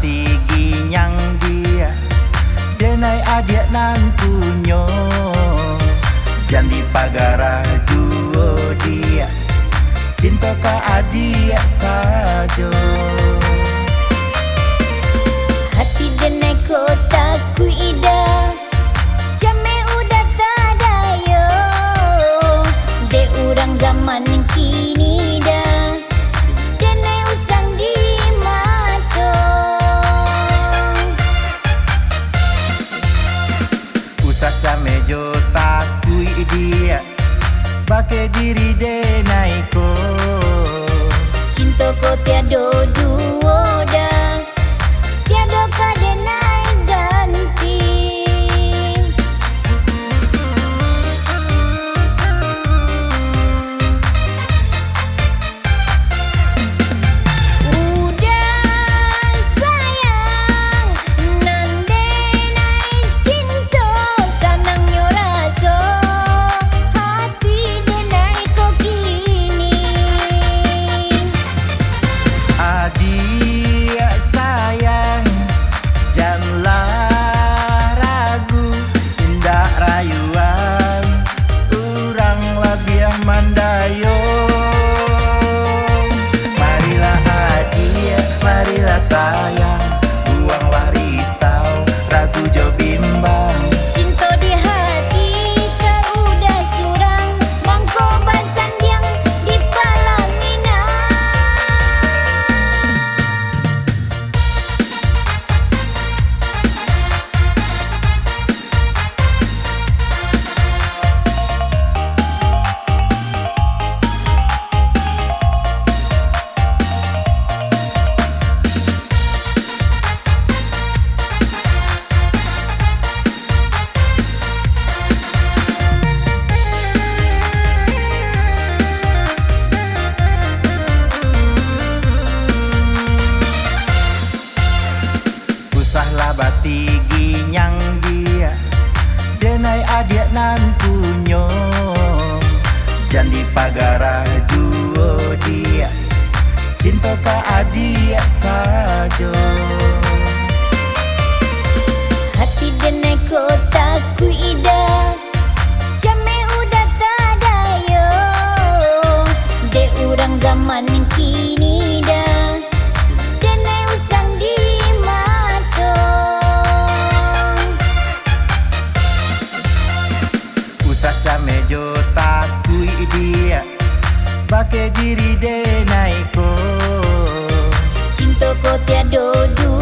sigi nyang dia denai adik nan punyo jandi pagara juo dia cinta ka adik sajo hati denai kota ku ida jame udah tadayo de urang zaman kini dah denai usang di mato usah jame jo takui dia bake diri denai ko cinta ko tiado duo dah tiado ka denai ganti udah sayang nan denai cinta sanang nyoraso hati denai ko kini adik sayang janganlah ragu indah rayuan urang lebih mandayo marilah adik marilah sayang buanglah risau ragu jo bimbang cinta di hati kau udah surang mangko basang yang di palamina usahlah basigi nyang dia denai adik nan punyo jandi pagara juo dia cinta ka adik sajo hati denai kota ku ida jame udah tadayo de urang zaman kini dah denai usang di mato usah jame jo takui dia bake diri denai ko cinta ko tiado duo